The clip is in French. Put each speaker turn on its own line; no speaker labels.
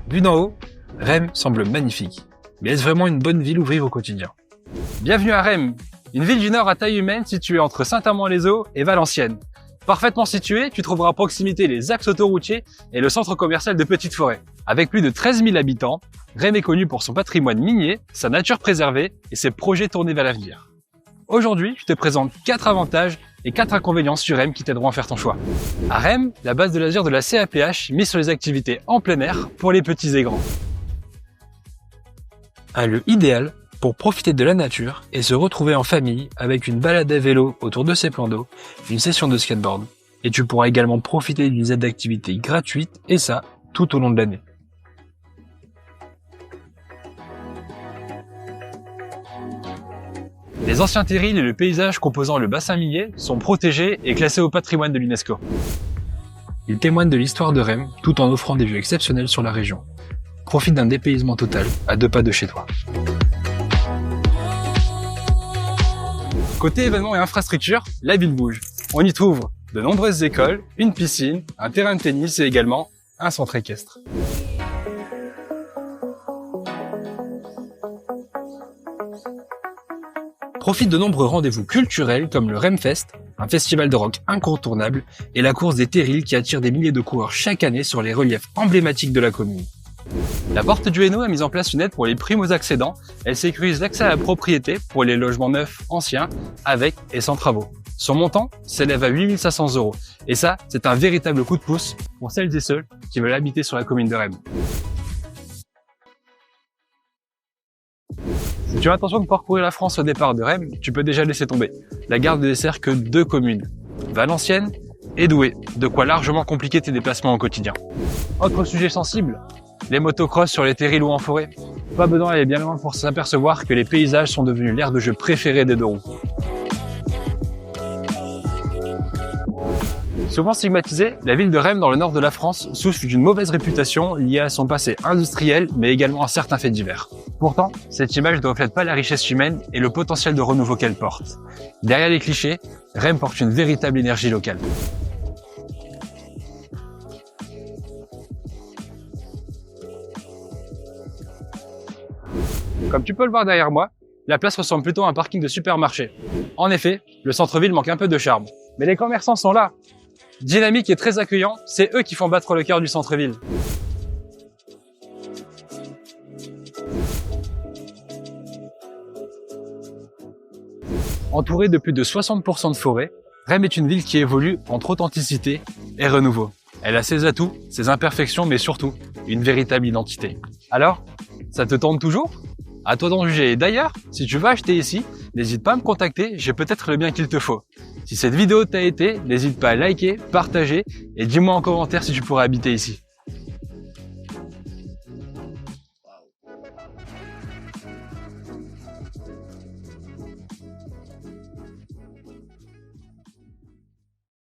Vu d'en haut, Rem semble magnifique. Mais est-ce vraiment une bonne ville où vivre au quotidien? Bienvenue à Rem, une ville du Nord à taille humaine située entre Saint-Amand-les-Eaux et Valenciennes. Parfaitement située, tu trouveras à proximité les axes autoroutiers et le centre commercial de Petite Forêt. Avec plus de 13 000 habitants, Rem est connu pour son patrimoine minier, sa nature préservée et ses projets tournés vers l'avenir. Aujourd'hui, je te présente 4 avantages et 4 inconvénients sur Rem qui t'aideront à faire ton choix. À Rem, la base de loisirs de la CAPH mise sur les activités en plein air pour les petits et grands. Un lieu idéal pour profiter de la nature et se retrouver en famille avec une balade à vélo autour de ses plans d'eau, une session de skateboard. Et tu pourras également profiter d'une aide d'activité gratuite et ça, tout au long de l'année. Les anciens terrils et le paysage composant le bassin minier sont protégés et classés au patrimoine de l'UNESCO. Ils témoignent de l'histoire de Rem tout en offrant des vues exceptionnelles sur la région. Profite d'un dépaysement total à 2 pas de chez toi. Côté événements et infrastructures, la ville bouge. On y trouve de nombreuses écoles, une piscine, un terrain de tennis et également un centre équestre. Profite de nombreux rendez-vous culturels comme le Remfest, un festival de rock incontournable, et la course des terrils qui attire des milliers de coureurs chaque année sur les reliefs emblématiques de la commune. La Porte du Hainaut a mis en place une aide pour les primo-accédants. Elle sécurise l'accès à la propriété pour les logements neufs anciens, avec et sans travaux. Son montant s'élève à 8 500 €. Et ça, c'est un véritable coup de pouce pour celles et ceux qui veulent habiter sur la commune de Rem. Si tu as l'intention de parcourir la France au départ de Rem, tu peux déjà laisser tomber. La gare ne dessert que 2 communes, Valenciennes et Douai, de quoi largement compliquer tes déplacements au quotidien. Autre sujet sensible, les motocross sur les terrils ou en forêt. Pas besoin d'aller bien loin pour s'apercevoir que les paysages sont devenus l'aire de jeu préféré des 2 roues. Souvent stigmatisée, la ville de Rem dans le nord de la France souffre d'une mauvaise réputation liée à son passé industriel, mais également à certains faits divers. Pourtant, cette image ne reflète pas la richesse humaine et le potentiel de renouveau qu'elle porte. Derrière les clichés, Rem porte une véritable énergie locale. Comme tu peux le voir derrière moi, la place ressemble plutôt à un parking de supermarché. En effet, le centre-ville manque un peu de charme. Mais les commerçants sont là. Dynamiques et très accueillants, c'est eux qui font battre le cœur du centre-ville. Entourée de plus de 60% de forêt, Rem est une ville qui évolue entre authenticité et renouveau. Elle a ses atouts, ses imperfections, mais surtout une véritable identité. Alors, ça te tente toujours ? À toi d'en juger. Et d'ailleurs, si tu veux acheter ici, n'hésite pas à me contacter, j'ai peut-être le bien qu'il te faut. Si cette vidéo t'a aidé, n'hésite pas à liker, partager et dis-moi en commentaire si tu pourrais habiter ici.